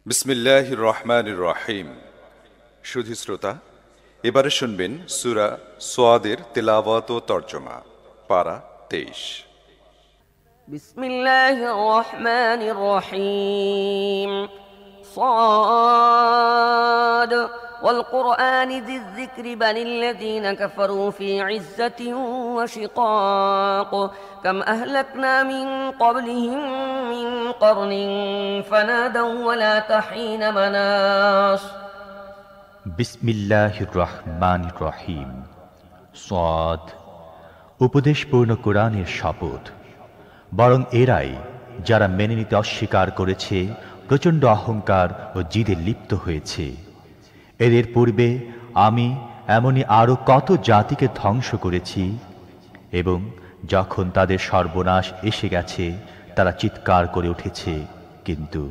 বিসমিল্লাহির রহমানির রহিম। সুধী শ্রোতা, এবারে শুনবেন সূরা সোয়াদের তেলাওয়াত ও তর্জমা, পারা 23। বিসমিল্লাহির রহমানির রহিম। صاد والقرآن ذي الذكر بل الذين كفروا في عزة وشقاق كم أهلكنا من قبلهم من قرن فنادوا ولا تحين مناص বিসমিল্লাহির রহমানির রহিম। সাদ। উপদেশপূর্ণ কোরআনের শপথ। বরং এরাই যারা মেনে নিতে অস্বীকার করেছে, প্রচণ্ড অহংকার ও জিদে লিপ্ত হয়েছে। এদের পূর্বে আমি এমনই আরো কত জাতিকে ধ্বংস করেছি, এবং যখন তাদের সর্বনাশ এসে গেছে তারা চিৎকার করে উঠেছে, কিন্তু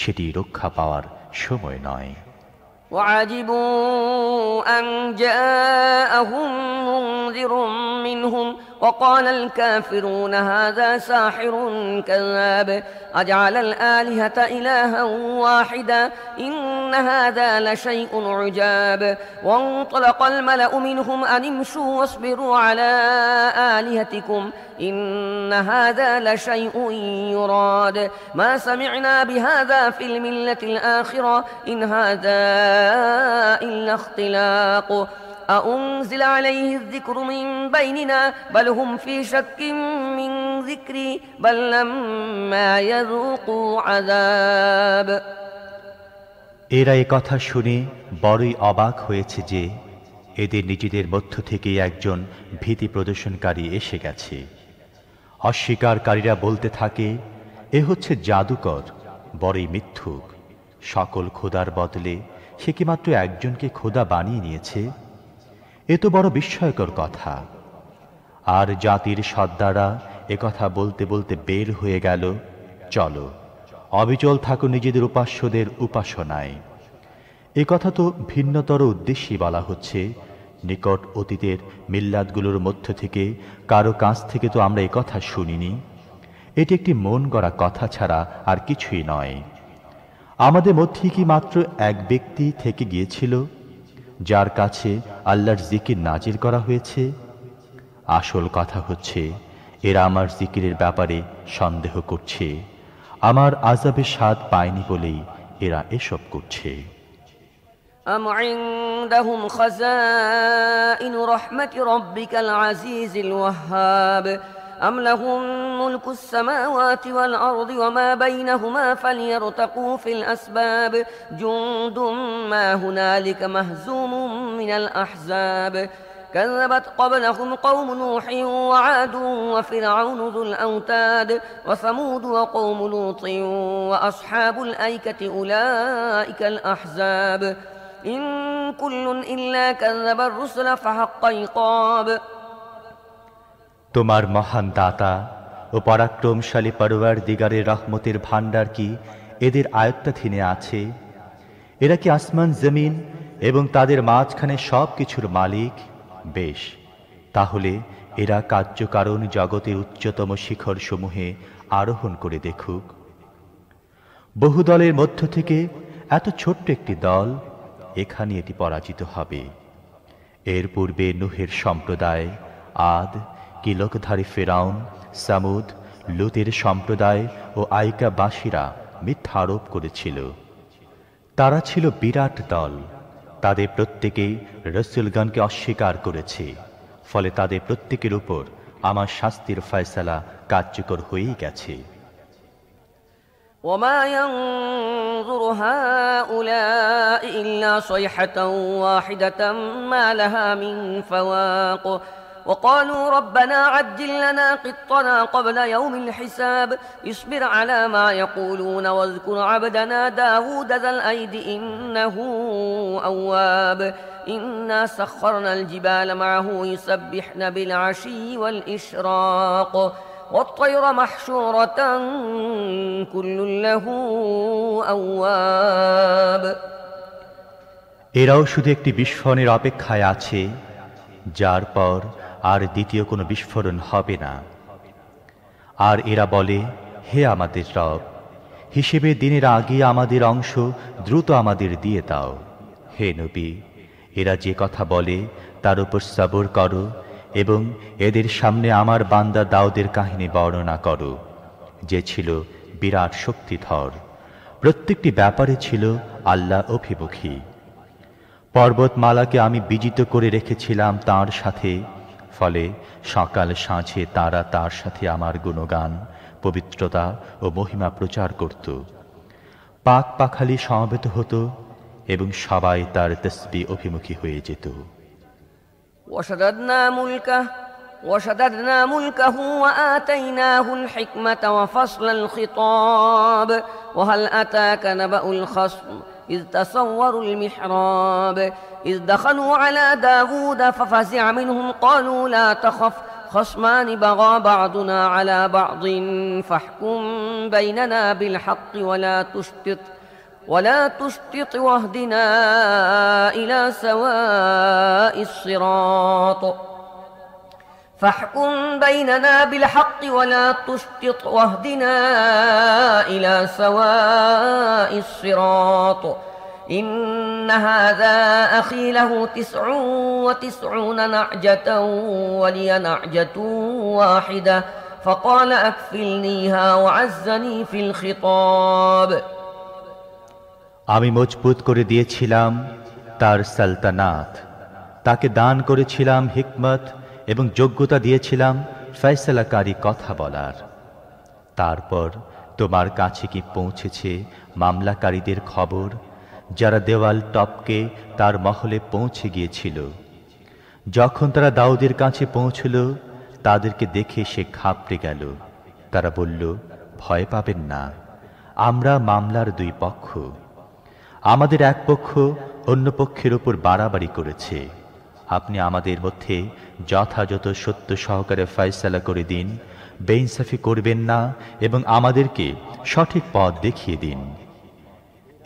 সেটি রক্ষা পাওয়ার সময় নয়। وعجبوا أن جاءهم منذر منهم وقال الكافرون هذا ساحر كذاب أجعل الآلهة إلها واحدا إن هذا لشيء عجاب وانطلق الملأ منهم أن امشوا واصبروا على آلهتكم إن هذا لشيء يراد ما سمعنا بهذا في الملة الآخرة إن هذا إلا اختلاق أأنزل عليه الذكر من بيننا بل هم في شك من ذكري بل لما يذوقوا عذاب। এরা এ কথা শুনে বড়ই অবাক হয়েছে যে এদের নিজেদের মধ্য থেকে একজন ভীতি প্রদর্শনকারী এসে গেছে। অস্বীকারীরা বলতে থাকে, এ হচ্ছে জাদুকর, বড়ই মিথ্যুক। সকল খোদার বদলে সে কি মাত্র একজনকে খোদা বানিয়ে নিয়েছে? এ তো বড় বিস্ময়কর কথা। আর জাতির সর্দাররা একথা বলতে বলতে বের হয়ে গেল, চলো অবিচল থাকো নিজেদের উপাস্যদের উপাসনায়। এ কথা তো ভিন্নতর উদ্দেশ্যে বলা হচ্ছে। নিকট অতীতের মিল্লাতগুলোর মধ্য থেকে কারো কাছ থেকে তো আমরা এ কথা শুনিনি। এটি একটি মন গড়া কথা ছাড়া আর কিছুই নয়। আমাদের মধ্যে কি মাত্র এক ব্যক্তি থেকে গিয়েছিল যার কাছে আল্লাহর জিকির নাজিল করা হয়েছে? আসল কথা হচ্ছে, এরা আমার জিকিরের ব্যাপারে সন্দেহ করছে। আমার আযাবের স্বাদ পায়নি বলেই এরা এসব করছে। أم عندهم خزائن رحمة ربك العزيز الوهاب أم لهم ملك السماوات والأرض وما بينهما فليرتقوا في الأسباب جند ما هنالك مهزوم من الأحزاب كذبت قبلهم قوم نوح وعاد وفرعون ذو الأوتاد وثمود وقوم لوط وأصحاب الأيكة أولئك الأحزاب إن كل إلا كذب الرسل فحق عقاب। তোমার মহান দাতা ও পরাক্রমশালী পরওয়ারদিগারের রহমতের ভাণ্ডার কি এদের আয়ত্তাধীনে আছে? এরা কি আসমান জমিন এবং তাদের মাঝখানে সব কিছুর মালিক? বেশ, তাহলে এরা কার্যকারণ জগতের উচ্চতম শিখর সমূহে আরোহণ করে দেখুক। বহু দলের মধ্য থেকে এত ছোট্ট একটি দল, এখানে এটি পরাজিত হবে। এর পূর্বে নূহের সম্প্রদায়, আদ, কিলকধারী ফেরাউন, সামুদ, লুতের সম্প্রদায় ও আইকাবাসীরা মিথ্যা আরোপ করেছিল। তারা ছিল বিরাট দল। তাদের প্রত্যেকেই রাসূলগণকে অস্বীকার করেছে। ফলে তাদের প্রত্যেকের উপর আমার শাস্তির ফয়সালা কার্যকর হয়েই গেছে। وما ينظر هؤلاء إلا صيحة واحدة ما لها من فواق وقالوا ربنا عجل لنا قطنا قبل يوم الحساب اصبر على ما يقولون واذكر عبدنا داود ذا الأيد إنه أواب إنا سخرنا الجبال معه يسبحن بالعشي والإشراق والطير محشورة كل له أواب। এরাও শুধু একটি বিস্ফোরণের অপেক্ষায় আছে, যার পর আর দ্বিতীয় কোনো বিস্ফোরণ হবে না। আর এরা বলে, হে আমাদের রব, হিসেবে দিনের আগে আমাদের অংশ দ্রুত আমাদের দিয়ে দাও। হে নবী, এরা যে কথা বলে তার উপর সবর করো এবং এদের সামনে আমার বান্দা দাউদের কাহিনী বর্ণনা করো, যে ছিল বিরাট শক্তিধর, প্রত্যেকটি ব্যাপারে ছিল আল্লাহ অভিমুখী। পর্বতমালাকে আমি বিজিত করে রেখেছিলাম তার সাথে, ফলে সকাল সাঁঝে তারা তার সাথে আমার গুণগান, পবিত্রতা ও মহিমা প্রচার করত। পাক পাখালি সমবেত হতো এবং সবাই তার তসবিহ অভিমুখী হয়ে যেত। وشددنا ملكه وآتيناه الحكمة وفصل الخطاب وهل أتاك نبأ الخصم إذ تصوروا المحراب إذ دخلوا على داود ففزع منهم قالوا لا تخف خصمان بغى بعضنا على بعض فاحكم بيننا بالحق ولا تشطط واهدنا إلى سواء الصراط فاحكم بيننا بالحق ولا تشطط واهدنا إلى سواء الصراط إن هذا أخي له 99 نعجة ولي نعجة واحدة فقال أكفلنيها وعزني في الخطاب আমি মজবুত করে দিয়েছিলাম তার সালতানাত, তাকে দান করেছিলাম হিকমত এবং যোগ্যতা দিয়েছিলাম ফয়সালাকারী কথা বলার। তারপর তোমার কাছে কি পৌঁছেছে মামলাকারীদের খবর, যারা দেওয়াল টপকে তার মহলে পৌঁছে গিয়েছিল? যখন তারা দাউদের কাছে পৌঁছল, তাদেরকে দেখে সে ঘাবড়ে গেল। তারা বলল, ভয় পাবেন না, আমরা মামলার দুই পক্ষ। আমাদের এক পক্ষ অন্য পক্ষের উপর বাড়াবাড়ি করেছে। আপনি আমাদের মধ্যে যথাযথ সত্য সহকারে ফয়সালা করে দিন, বেইনসাফি করবেন না এবং আমাদেরকে সঠিক পথ দেখিয়ে দিন।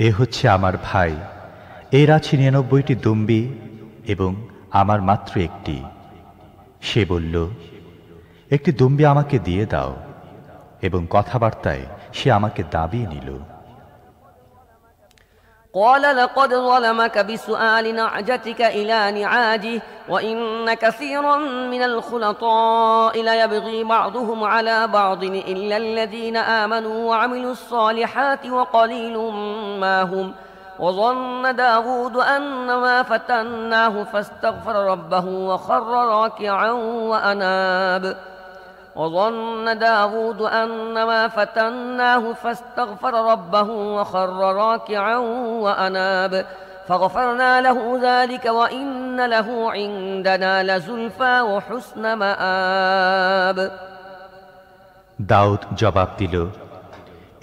এ হচ্ছে আমার ভাই, এর আছে 99টি দুম্বি এবং আমার মাত্র একটি। সে বলল, একটি দুম্বি আমাকে দিয়ে দাও, এবং কথাবার্তায় সে আমাকে দাবিয়ে নিল। قال لقد ظلمك بسؤال نعجتك إلى نعاجه وإن كثيرا من الخلطاء ليبغي بعضهم على بعض إلا الذين آمنوا وعملوا الصالحات وقليل ما هم وظن داود أنما فتناه فاستغفر ربه وخر راكعا وأناب وظن داود أنما فتناه فاستغفر ربه وخر راكعا وأناب فغفرنا له ذلك وإن له عندنا لزلفى وحسن مآب দাউদ জবাব দিল,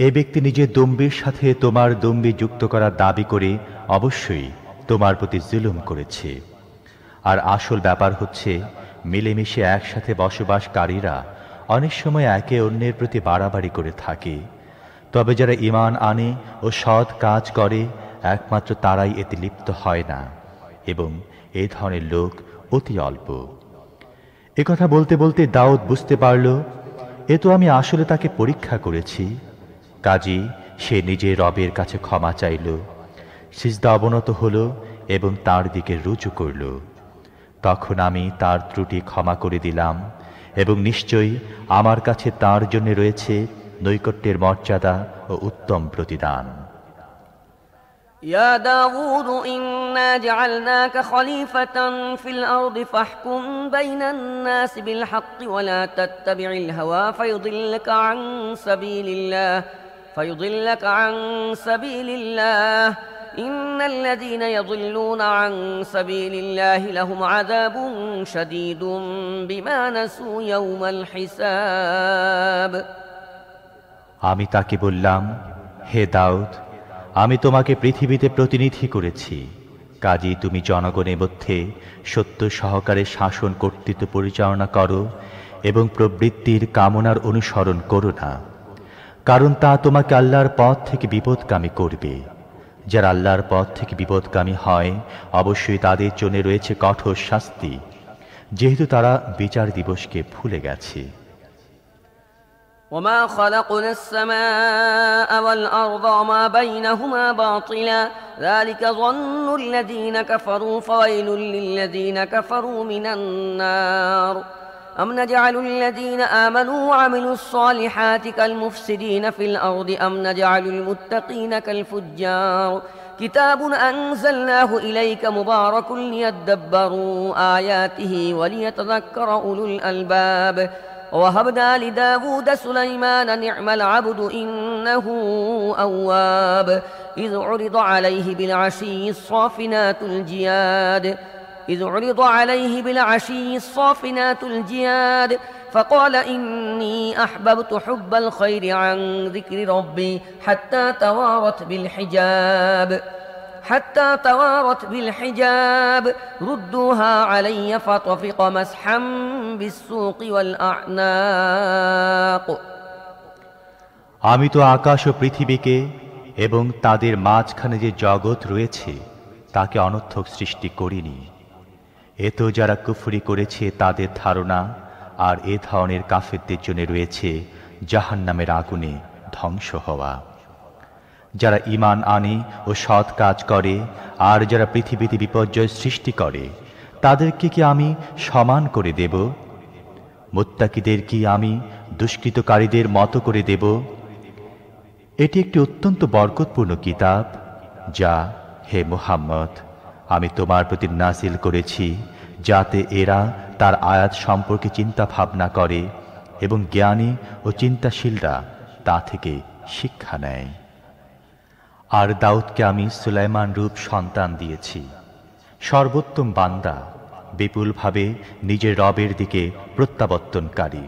এ ব্যক্তি নিজের দম্বির সাথে তোমার দম্বি যুক্ত করার দাবি করে অবশ্যই তোমার প্রতি জুলুম করেছে। আর আসল ব্যাপার হচ্ছে, মিলেমিশে একসাথে বসবাসকারীরা অনেক সময় একে অন্যের প্রতি বাড়াবাড়ি করে থাকে, তবে যারা ঈমান আনে ও সৎ কাজ করে একমাত্র তারাই এতে লিপ্ত হয় না, এবং এই ধরনের লোক অতি অল্প। একথা বলতে বলতে দাউদ বুঝতে পারল, এ তো আমি আসলে তাকে পরীক্ষা করেছি। কাজী সে নিজের রবের কাছে ক্ষমা চাইল, সিজদা অবনত হল এবং তার দিকে রুজু করল। তখন আমি তার ত্রুটি ক্ষমা করে দিলাম, এবং নিশ্চয়ই আমার কাছে তার জন্য রয়েছে নৈকট্যের মর্যাদা ও উত্তম প্রতিদান। يا داود إنا جعلناك خليفة في الأرض فاحكم بين الناس بالحق ولا تتبع الهوى فيضلك عن سبيل الله إن الذين يضلون عن سبيل الله لهم عذاب شديد بما نسوا يوم الحساب আমি তাকে বললাম, হে দাউদ, আমি তোমাকে পৃথিবীতে প্রতিনিধি করেছি, কাজেই তুমি জনগণের মধ্যে সত্য সহকারে শাসন কর্তৃত্ব পরিচালনা করো এবং প্রবৃত্তির কামনার অনুসরণ করো না, কারণ তা তোমাকে আল্লাহর পথ থেকে বিপদগামী করবে। যারা আল্লাহর পথ থেকে বিপদগামী হয়, অবশ্যই তাদের জন্য রয়েছে কঠোর শাস্তি, যেহেতু তারা বিচার দিবসকে ভুলে গেছে। وما خلقنا السماء والأرض وما بينهما باطلا ذلك ظن الذين كفروا فويل للذين كفروا من النار أم نجعل الذين آمنوا وعملوا الصالحات كالمفسدين في الأرض أم نجعل المتقين كالفجار كتاب أنزلناه إليك مبارك ليدبروا آياته وليتذكر أولو الألباب ووهبنا لداود سليمان نعم العبد إنه أواب إذ عرض عليه بالعشي الصافنات الجياد فقال إني أحببت حب الخير عن ذكر ربي حتى توارت بالحجاب ردوها علي فطفق مسحا بالسوق والأعناق আমি তো আকাশ ও পৃথিবীকে এবং তাদের মাঝখানে যে জগৎ রয়েছে তাকে অনর্থক সৃষ্টি করিনি। এ তো যারা কুফরি করেছে তাদের ধারণা, আর এ ধরনের কাফেরদের জন্য রয়েছে জাহান্নামের আগুনে ধ্বংস হওয়া। যারা ঈমান আনে ও সৎ কাজ করে আর যারা পৃথিবীতে বিপর্যয় সৃষ্টি করে তাদেরকে কি আমি সমান করে দেব? মুত্তাকিদের কি আমি দুষ্কৃতকারীদের মতো করে দেব? এটি একটি অত্যন্ত বরকতপূর্ণ কিতাব যা, হে মুহাম্মদ, আমি তোমার প্রতি নাযিল করেছি যাতে এরা তার আয়াত সম্পর্কে চিন্তা ভাবনা করে এবং জ্ঞানী ও চিন্তাশীলরা তা থেকে শিক্ষা নেয়। আর দাউদকে আমি সুলাইমান রূপ সন্তান দিয়েছি, সর্বোত্তম বান্দা, বিপুলভাবে নিজের রবের দিকে প্রত্যাবর্তনকারী।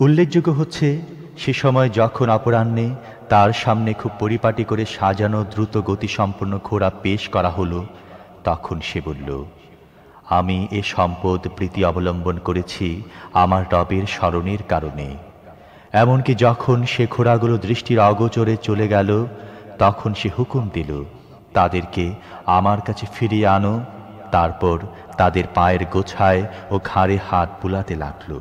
উল্লেখযোগ্য হচ্ছে সে সময় যখন অপরাহ্নে তার সামনে খুব পরিপাটি করে সাজানো দ্রুত গতিসম্পন্ন ঘোড়া পেশ করা হলো, তখন সে বলল, আমি এ সম্পদ প্রীতি অবলম্বন করেছি আমার রবের স্মরণের কারণে। এমনকি যখন সে ঘোড়াগুলো দৃষ্টির অগোচরে চলে গেল তখন সে হুকুম দিল, তাদেরকে আমার কাছে ফিরিয়ে আনো। তারপর তাদের পায়ের গোছায় ও ঘাড়ে হাত বুলাতে লাগল।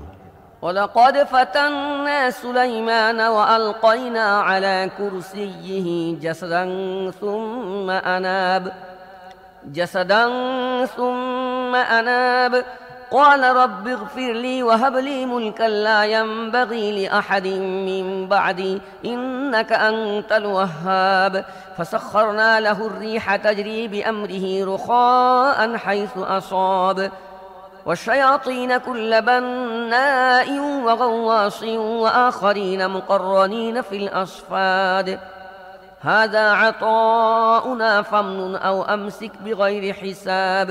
ولقد فتنا سليمان وألقينا على كرسيه جسدا ثم أناب قال رب اغفر لي وهب لي ملكا لا ينبغي لأحد من بعدي إنك أنت الوهاب فسخرنا له الريح تجري بأمره رخاء حيث أصاب والشياطين كل بناء وغواص وآخرين مقرنين في الأصفاد هذا عطاؤنا فامنن أو أمسك بغير حساب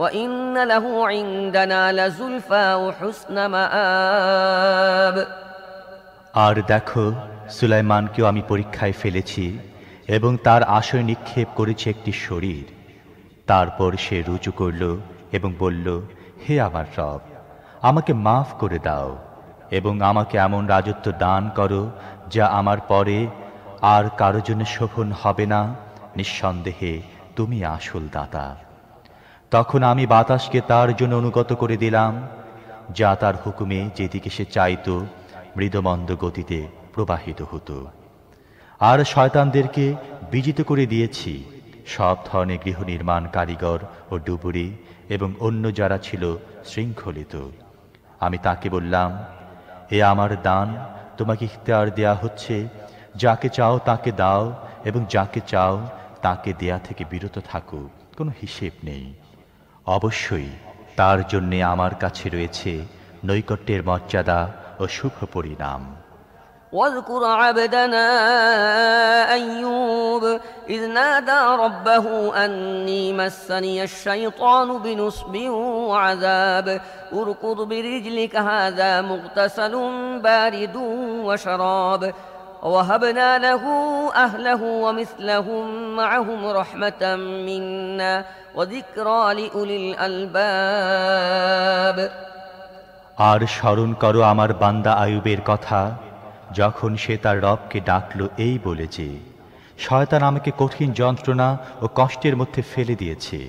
وإن له عندنا لزلفى وحسن مآب। আর দেখো, সুলাইমানকেও আমি পরীক্ষায় ফেলেছি এবং তার আশয় নিক্ষেপ করেছি একটি শরীর। তারপর সে রুজু করল এবং বলল, হে আমার রব, আমাকে মাফ করে দাও এবং আমাকে এমন রাজত্ব দান করো যা আমার পরে আর কারো জন্য শোভন হবে না। নিঃসন্দেহে তুমি আসল দাতা। তখন আমি বাতাসকে তার জন্য অনুগত করে দিলাম, যা তার হুকুমে যেদিকে সে চাইত মৃদমন্দ গতিতে প্রবাহিত হতো। আর শয়তানদেরকে বিজিত করে দিয়েছি সব ধরনের গৃহ নির্মাণ কারিগর ও ডুবুরি এবং অন্য যারা ছিল শৃঙ্খলিত। আমি তাকে বললাম, এ আমার দান, তোমাকে ইখতিয়ার দেয়া হচ্ছে, যাকে চাও তাকে দাও এবং যাকে চাও তাকে দেয়া থেকে বিরত থাকো, কোনো হিসেব নেই। অবশ্যই তার জন্যে আমার কাছে রয়েছে নৈকট্যের মর্যাদা ও শুভ পরিণাম। واذكر عبدنا أيوب إذ نادى ربه أني مسني الشيطان بنصب وعذاب اركض برجلك هذا مغتسل بارد وشراب ووهبنا له أهله ومثلهم معهم رحمة منا وذكرى لأولي الألباب। আর স্মরণ করো আমার বান্দা আয়ুবের কথা, যখন সে তার রবকে ডাকল এই বলে যে, শয়তান আমাকে কঠিন যন্ত্রণা ও কষ্টের মধ্যে ফেলে দিয়েছে।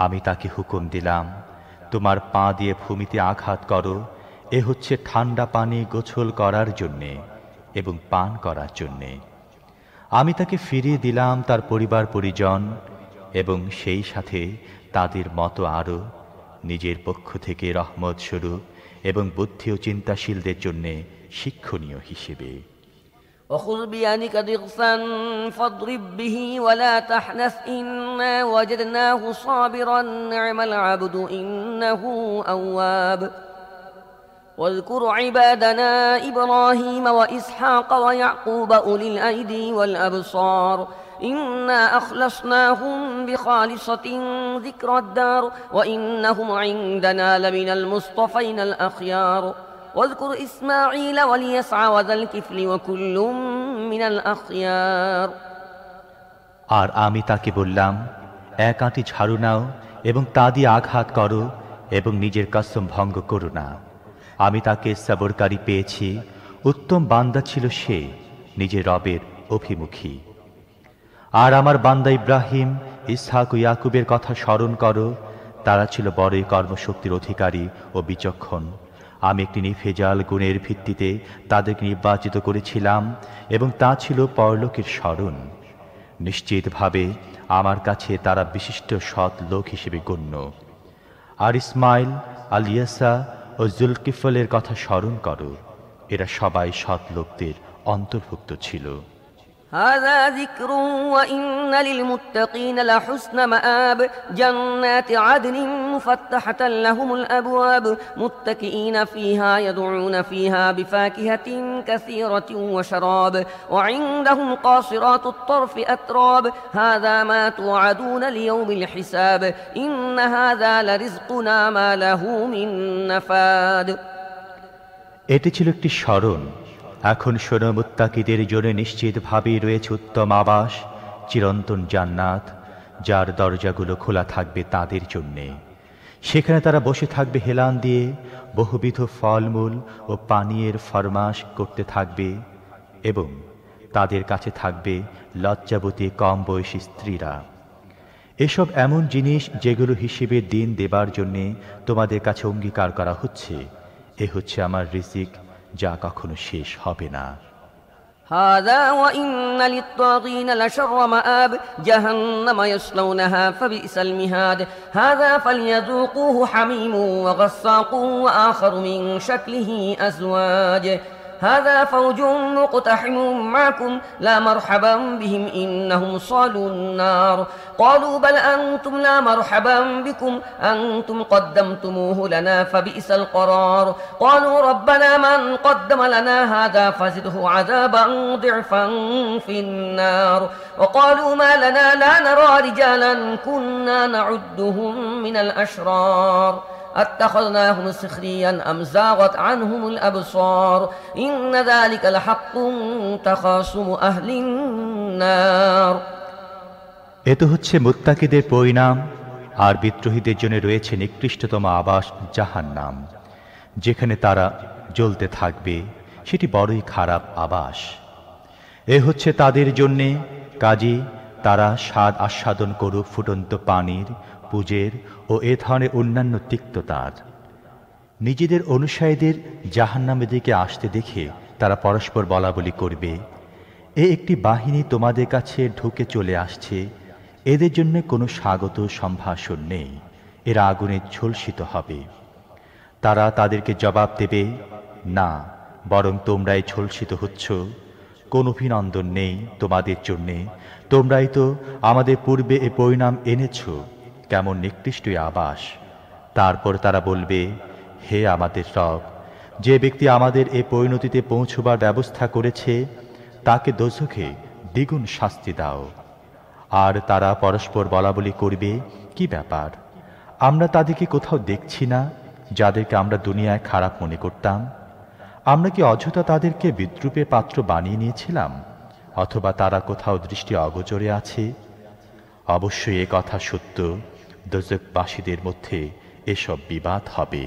আমি তাকে হুকুম দিলাম, তোমার পা দিয়ে ভূমিতে আঘাত করো এ হচ্ছে ঠান্ডা পানি গোসল করার জন্যে এবং পান করার জন্যে। আমি তাকে ফিরিয়ে দিলাম তার পরিবার পরিজন এবং সেই সাথে তাদের মতো আরও নিজের পক্ষ থেকে রহমত স্বরূপ এবং বুদ্ধি ও চিন্তাশীলদের জন্যে শিক্ষণীয় হিসেবে। وخذ بيدك ضغثا فاضرب به ولا تحنث إنا وجدناه صابرا نعم العبد إنه أواب واذكر عبادنا إبراهيم وإسحاق ويعقوب أولي الأيدي والأبصار إنا أخلصناهم بخالصة ذكر الدار وإنهم عندنا لمن المصطفين الأخيار واذكر إسماعيل واليسع وذا الكفل وكل من الأخيار। আর আমি তাকে বললাম, এক আঁটি ঝাড়ু নাও এবং তা দিয়ে আঘাত করো এবং নিজের কসম ভঙ্গ করো না। আমি তাকে সবরকারী পেয়েছি, উত্তম বান্দা ছিল সে, নিজের রবের অভিমুখী। আর আমার বান্দা ইব্রাহিম, ইসহাক ও ইয়াকুবের কথা স্মরণ করো, তারা ছিল বড়ই কর্মশক্তির অধিকারী ও বিচক্ষণ। আমি একটি নিফেজাল গুণের ভিত্তিতে তাদেরকে নির্বাচিত করেছিলাম এবং তা ছিল পরলোকের স্মরণ। নিশ্চিতভাবে আমার কাছে তারা বিশিষ্ট সৎ লোক হিসেবে গণ্য। আর ইসমাইল, আলিয়াসা ও জুলকিফলের কথা স্মরণ করো, এরা সবাই সৎ লোকদের অন্তর্ভুক্ত ছিল। هذا ذكر وإن للمتقين لحسن مآب جنات عدن مفتحة لهم الأبواب متكئين فيها يدعون فيها بفاكهة كثيرة وشراب وعندهم قاصرات الطرف أتراب هذا ما توعدون ليوم الحساب إن هذا لرزقنا ما له من نفاد। এটি ছিল একটি স্মরণ। এখন শোনো, মুত্তাকিদের জন্য নিশ্চিতভাবেই রয়েছে উত্তম আবাস, চিরন্তন জান্নাত, যার দরজাগুলো খোলা থাকবে তাদের জন্যে। সেখানে তারা বসে থাকবে হেলান দিয়ে, বহুবিধ ফলমূল ও পানীয়ের ফরমাশ করতে থাকবে এবং তাদের কাছে থাকবে লজ্জাবতী কম বয়সী স্ত্রীরা। এসব এমন জিনিস যেগুলো হিসেবে দিন দেবার জন্যে তোমাদের কাছে অঙ্গীকার করা হচ্ছে। এ হচ্ছে আমার রিজিক, যা কখনো শেষ হবে না। هذا وإن للطاغين لشر مآب جهنم يصلونها فبئس المهاد هذا فليذوقوه حميم وغساق وآخر من شكله أزواج هذا فوج مقتحم معكم لا مرحبا بهم إنهم صالوا النار قالوا بل أنتم لا مرحبا بكم أنتم قدمتموه لنا فبئس القرار قالوا ربنا من قدم لنا هذا فزده عذابا ضعفا في النار وقالوا ما لنا لا نرى رجالا كنا نعدهم من الأشرار أتخذناهم سخريا أم زاغت عنهم الأبصار إن ذلك لحق تخاصم أهل النار। এ তো হচ্ছে মুত্তাকিদের পরিণাম। আর বিদ্রোহীদের জন্য রয়েছে নিকৃষ্টতম আবাস জাহান্নাম, যেখানে তারা জ্বলতে থাকবে। সেটি বড়ই খারাপ আবাস। এ হচ্ছে তাদের জন্যে, কাজী তারা স্বাদ আস্বাদন করুক ফুটন্ত পানির, পূজের ও এ ধরনের অন্যান্য তিক্ততার। নিজেদের অনুসারীদের জাহান্নামের দিকে আসতে দেখে তারা পরস্পর বলাবলি করবে, এ একটি বাহিনী তোমাদের কাছে ঢুকে চলে আসছে, এদের জন্য কোনো স্বাগত সম্ভাষণ নেই, এরা আগুনে ঝলসিত হবে। তারা তাদেরকে জবাব দেবে, না, বরং তোমরাই ঝলসিত হচ্ছ, কোন অভিনন্দন নেই তোমাদের জন্যে, তোমরাই তো আমাদের পূর্বে এ পরিণাম এনেছ, কেমন নিকৃষ্ট আবাস। তারপর তারা বলবে, হে আমাদের রব, যে ব্যক্তি আমাদের এ পরিণতিতে পৌঁছবার ব্যবস্থা করেছে তাকে দোজখে দ্বিগুণ শাস্তি দাও। আর তারা পরস্পর বলাবলি করবে, কি ব্যাপার, আমরা তাদেরকে কোথাও দেখছি না যাদেরকে আমরা দুনিয়ায় খারাপ মনে করতাম? আমরা কি অযথা তাদেরকে বিদ্রূপের পাত্র বানিয়ে নিয়েছিলাম, অথবা তারা কোথাও দৃষ্টি অগোচরে আছে? অবশ্যই এ কথা সত্য, দোজখবাসীদের মধ্যে এসব বিবাদ হবে।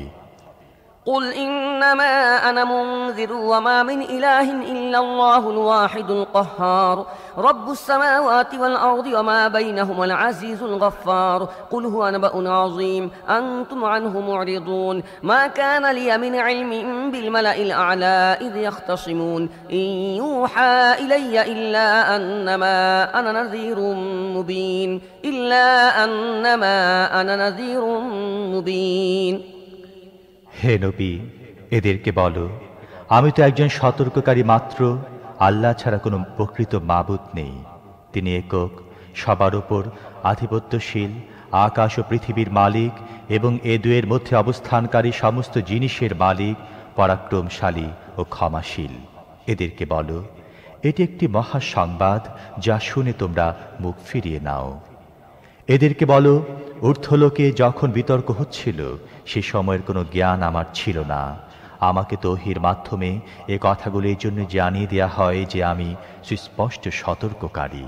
قل إنما أنا منذر وما من إله إلا الله الواحد القهار رب السماوات والأرض وما بينهما العزيز الغفار قل هو نبأ عظيم أنتم عنه معرضون ما كان لي من علم بالملأ الأعلى إذ يختصمون إن يوحى إلي إلا أنما أنا نذير مبين হে নবী, এদেরকে বলো, আমি তো একজন সতর্ককারী মাত্র। আল্লাহ ছাড়া কোনো প্রকৃত মাবুদ নেই। তিনি একক, সবার উপর আধিপত্যশীল, আকাশ ও পৃথিবীর মালিক এবং এ দুয়ের মধ্যে অবস্থানকারী সমস্ত জিনিসের মালিক, পরাক্রমশালী ও ক্ষমাশীল। এদেরকে বলো, এটি একটি মহা সংবাদ, যা শুনে তোমরা মুখ ফিরিয়ে নাও। এদেরকে বলো, ঊর্ধ্বলোকে যখন বিতর্ক হচ্ছিল সে সময়ের কোনো জ্ঞান আমার ছিল না। আমাকে তৌহির মাধ্যমে এ কথাগুলো এই জন্য জানিয়ে দেয়া হয় যে আমি সুস্পষ্ট সতর্ককারী।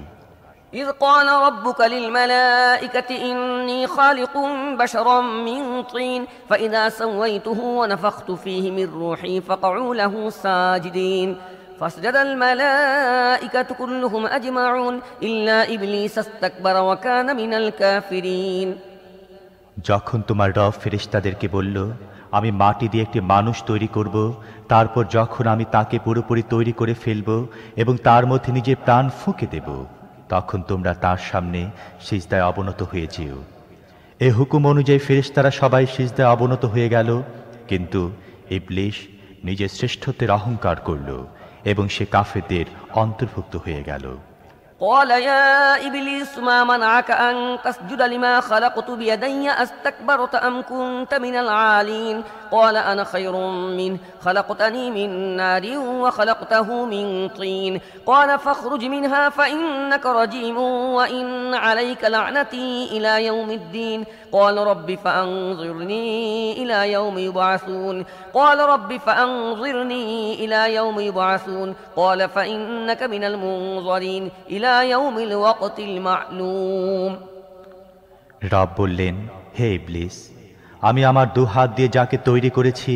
إذ قال ربك للملائكة إني خالق بشرا من طين فإذا سويته ونفخت فيه من روحي فقعوا له ساجدين فاسجد الملائكة كلهم أجمعون إلا إبليس استكبر وكان من الكافرين যখন তোমার রব ফেরেশতাদেরকে বলল, আমি মাটি দিয়ে একটি মানুষ তৈরি করব, তারপর যখন আমি তাকে পুরোপুরি তৈরি করে ফেলব এবং তার মধ্যে নিজের প্রাণ ফুঁকে দেব, তখন তোমরা তার সামনে সিজদায় অবনত হয়ে যেও। এ হুকুম অনুযায়ী ফেরেশতারা সবাই সিজদায় অবনত হয়ে গেল, কিন্তু ইবলিস নিজের শ্রেষ্ঠত্বের অহংকার করল এবং সে কাফেরদের অন্তর্ভুক্ত হয়ে গেল। قال يا إبليس ما منعك أن تسجد لما خلقت بيدي أستكبرت أم كنت من العالين قال أنا خير منه خلقتني من نار وخلقته من طين قال فاخرج منها فإنك رجيم وإن عليك لعنتي إلى يوم الدين قال رب فأنظرني إلى يوم يبعثون قال رب فأنظرني إلى يوم يبعثون قال فإنك من المنظرين إلى يوم الوقت المعلوم রব বললেন, হে ইবলিস, আমি আমার দু হাত দিয়ে যাকে তৈরি করেছি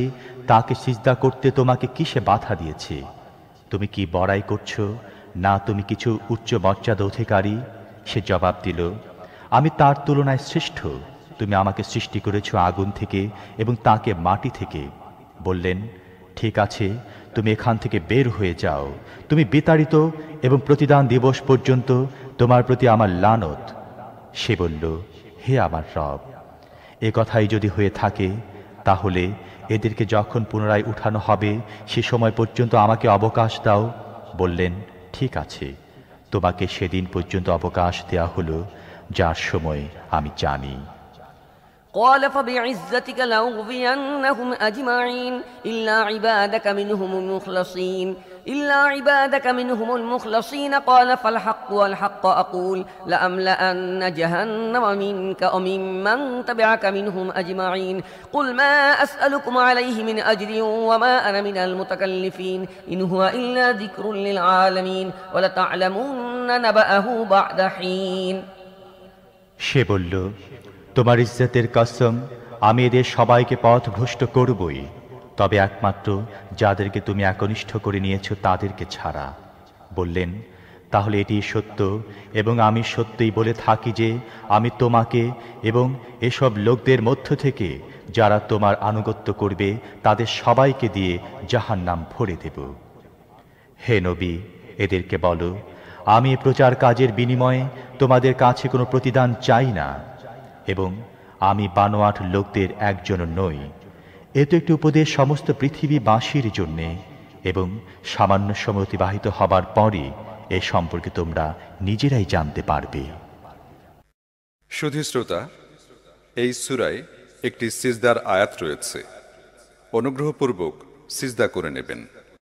তাকে সিজদা করতে তোমাকে কিসে বাধা দিয়েছে? তুমি কি বড়াই করছো, না তুমি কিছু উচ্চ মর্যাদা অধিকারী? সে জবাব দিল, আমি তার তুলনায় শ্রেষ্ঠ। তুমি আমাকে সৃষ্টি করেছো আগুন থেকে এবং তাকে মাটি থেকে। বললেন, ঠিক আছে, তুমি এখান থেকে বের হয়ে যাও। তুমি বিতাড়িত এবং প্রতিদান দিবস পর্যন্ত তোমার প্রতি আমার লানত। সে বলল, হে আমার রব, এ কথাই যদি হয়ে থাকে তাহলে এদেরকে যখন পুনরায় উঠানো হবে সে সময় পর্যন্ত আমাকে অবকাশ দাও। বললেন, ঠিক আছে, তোমাকে সেদিন পর্যন্ত অবকাশ দেয়া হলো যার সময় আমি জানি। قال فبعزتك لأغوينهم أجمعين إلا عبادك منهم المخلصين قال فالحق والحق أقول لأملأن جهنم منك وممن تبعك منهم أجمعين قل ما أسألكم عليه من أجر وما أنا من المتكلفين إن هو إلا ذكر للعالمين ولتعلمن نبأه بعد حين সে বলল, তোমার ইজ্জতের কসম, আমি এদের সবাইকে পথভ্রষ্ট করবই, তবে একমাত্র যাদেরকে তুমি একনিষ্ঠ করে নিয়েছো তাদেরকে ছাড়া। বললেন, তাহলে এটি সত্য এবং আমি সত্যই বলে থাকি যে আমি তোমাকে এবং এসব লোকদের মধ্য থেকে যারা তোমার আনুগত্য করবে তাদের সবাইকে দিয়ে জাহান্নাম ভরে দেব। হে নবী, এদেরকে বলো, আমি প্রচার কাজের বিনিময়ে তোমাদের কাছে কোনো প্রতিদান চাই না এবং আমি বানোয়াট লোকদের একজন নই। এ তো একটি উপদেশ সমস্ত পৃথিবীবাসীর জন্যে, এবং সামান্য সময় অতিবাহিত হবার পরে এ সম্পর্কে তোমরা নিজেরাই জানতে পারবে। শুধু শ্রোতা, এই সূরায় একটি সিজদার আয়াত রয়েছে। অনুগ্রহপূর্বক সিজদা করে নেবেন।